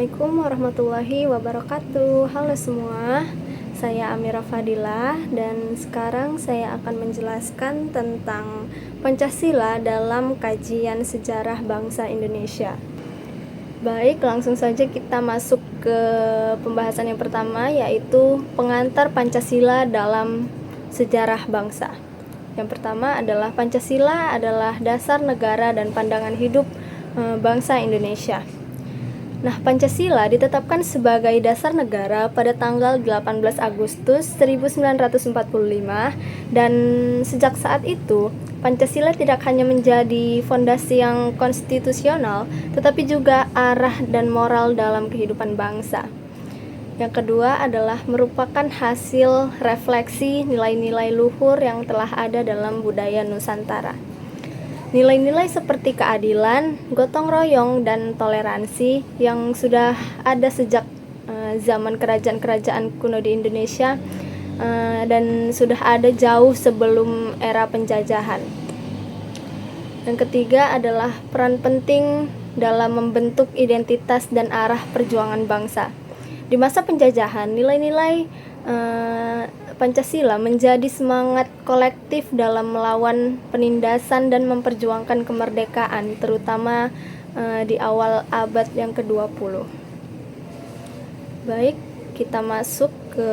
Assalamualaikum warahmatullahi wabarakatuh. Halo semua, saya Amira Fadilah dan sekarang saya akan menjelaskan tentang Pancasila dalam kajian sejarah bangsa Indonesia. Baik, langsung saja kita masuk ke pembahasan yang pertama, yaitu pengantar Pancasila dalam sejarah bangsa. Yang pertama adalah Pancasila adalah dasar negara dan pandangan hidup bangsa Indonesia. Nah, Pancasila ditetapkan sebagai dasar negara pada tanggal 18 Agustus 1945 dan sejak saat itu Pancasila tidak hanya menjadi fondasi yang konstitusional tetapi juga arah dan moral dalam kehidupan bangsa. Yang kedua adalah merupakan hasil refleksi nilai-nilai luhur yang telah ada dalam budaya Nusantara. Nilai-nilai seperti keadilan, gotong royong, dan toleransi yang sudah ada sejak zaman kerajaan-kerajaan kuno di Indonesia dan sudah ada jauh sebelum era penjajahan. Yang ketiga adalah peran penting dalam membentuk identitas dan arah perjuangan bangsa. Di masa penjajahan, nilai-nilai Pancasila menjadi semangat kolektif dalam melawan penindasan dan memperjuangkan kemerdekaan, terutama di awal abad yang ke-20. Baik, kita masuk ke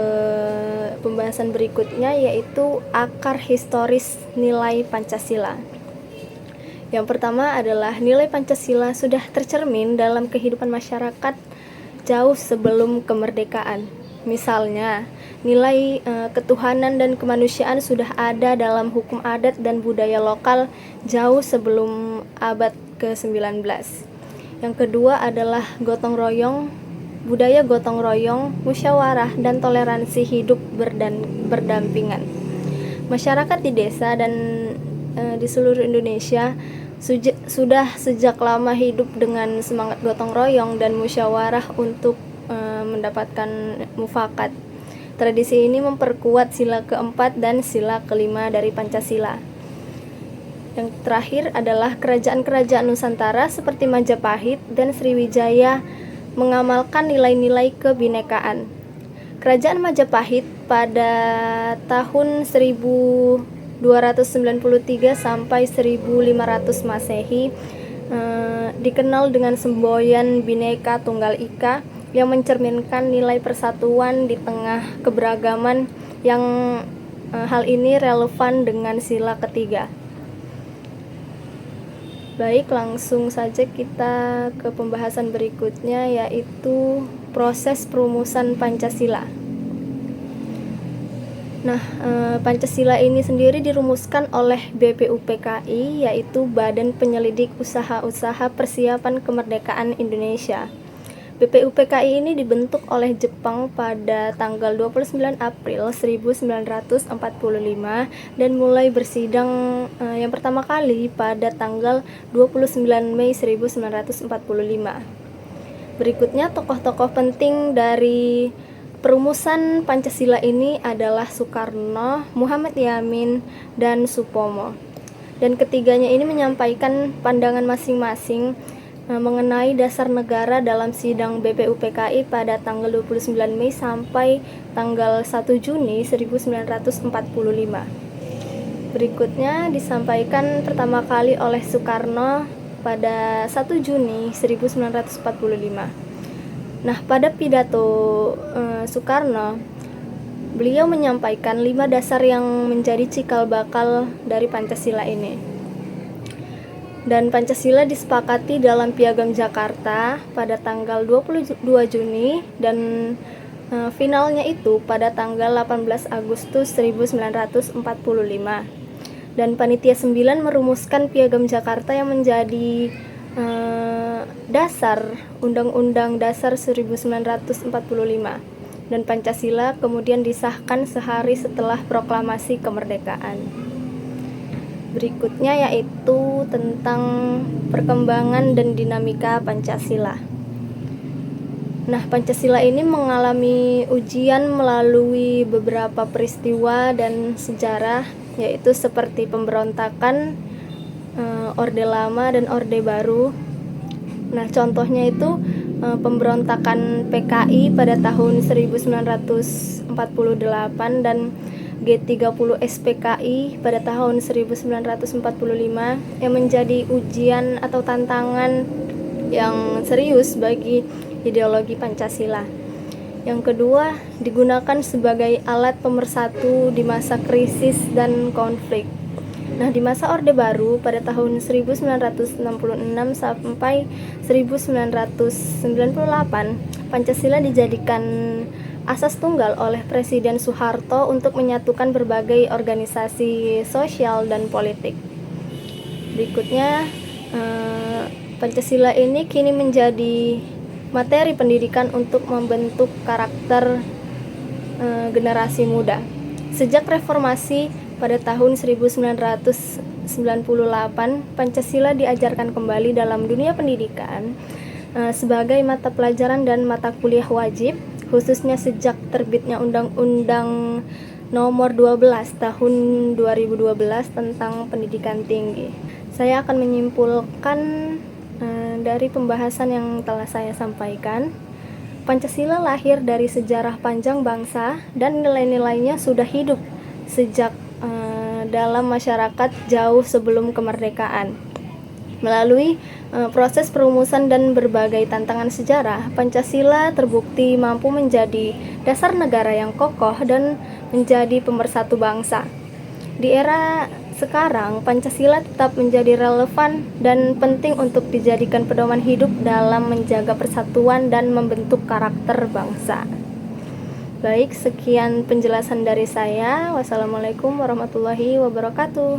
pembahasan berikutnya, yaitu akar historis nilai Pancasila. Yang pertama adalah nilai Pancasila sudah tercermin dalam kehidupan masyarakat jauh sebelum kemerdekaan. Misalnya, nilai ketuhanan dan kemanusiaan sudah ada dalam hukum adat dan budaya lokal jauh sebelum abad ke-19. Yang kedua adalah gotong royong, budaya gotong royong, musyawarah, dan toleransi hidup berdampingan. Masyarakat di desa dan di seluruh Indonesia sudah sejak lama hidup dengan semangat gotong royong dan musyawarah untuk mendapatkan mufakat. Tradisi ini memperkuat sila keempat dan sila kelima dari Pancasila. Yang terakhir adalah kerajaan-kerajaan Nusantara seperti Majapahit dan Sriwijaya mengamalkan nilai-nilai kebinekaan. Kerajaan Majapahit pada tahun 1293 sampai 1500 Masehi dikenal dengan semboyan Bhinneka Tunggal Ika yang mencerminkan nilai persatuan di tengah keberagaman, yang hal ini relevan dengan sila ketiga. Baik, langsung saja kita ke pembahasan berikutnya, yaitu proses perumusan Pancasila. Nah, Pancasila ini sendiri dirumuskan oleh BPUPKI, yaitu Badan Penyelidik Usaha-Usaha Persiapan Kemerdekaan Indonesia. BPUPKI ini dibentuk oleh Jepang pada tanggal 29 April 1945 dan mulai bersidang yang pertama kali pada tanggal 29 Mei 1945. Berikutnya, tokoh-tokoh penting dari perumusan Pancasila ini adalah Soekarno, Muhammad Yamin, dan Supomo. Dan ketiganya ini menyampaikan pandangan masing-masing mengenai dasar negara dalam sidang BPUPKI pada tanggal 29 Mei sampai tanggal 1 Juni 1945. Berikutnya disampaikan pertama kali oleh Soekarno pada 1 Juni 1945. Nah, pada pidato Soekarno, beliau menyampaikan 5 dasar yang menjadi cikal bakal dari Pancasila ini. Dan Pancasila disepakati dalam Piagam Jakarta pada tanggal 22 Juni dan finalnya itu pada tanggal 18 Agustus 1945. Dan Panitia 9 merumuskan Piagam Jakarta yang menjadi dasar Undang-Undang Dasar 1945. Dan Pancasila kemudian disahkan sehari setelah proklamasi kemerdekaan. Berikutnya yaitu tentang perkembangan dan dinamika Pancasila. Nah, Pancasila ini mengalami ujian melalui beberapa peristiwa dan sejarah, yaitu seperti pemberontakan, Orde Lama dan Orde Baru. Nah, contohnya itu pemberontakan PKI pada tahun 1948 dan G30 SPKI pada tahun 1945 yang menjadi ujian atau tantangan yang serius bagi ideologi Pancasila. Yang kedua, digunakan sebagai alat pemersatu di masa krisis dan konflik. Nah, di masa Orde Baru pada tahun 1966 sampai 1998, Pancasila dijadikan asas tunggal oleh Presiden Soeharto untuk menyatukan berbagai organisasi sosial dan politik. Berikutnya, Pancasila ini kini menjadi materi pendidikan untuk membentuk karakter generasi muda. Sejak reformasi pada tahun 1998, Pancasila diajarkan kembali dalam dunia pendidikan sebagai mata pelajaran dan mata kuliah wajib, khususnya sejak terbitnya Undang-Undang Nomor 12 Tahun 2012 tentang Pendidikan Tinggi. Saya akan menyimpulkan dari pembahasan yang telah saya sampaikan. Pancasila lahir dari sejarah panjang bangsa dan nilai-nilainya sudah hidup sejak dalam masyarakat jauh sebelum kemerdekaan. Melalui proses perumusan dan berbagai tantangan sejarah, Pancasila terbukti mampu menjadi dasar negara yang kokoh dan menjadi pemersatu bangsa. Di era sekarang, Pancasila tetap menjadi relevan dan penting untuk dijadikan pedoman hidup dalam menjaga persatuan dan membentuk karakter bangsa. Baik, sekian penjelasan dari saya. Wassalamualaikum warahmatullahi wabarakatuh.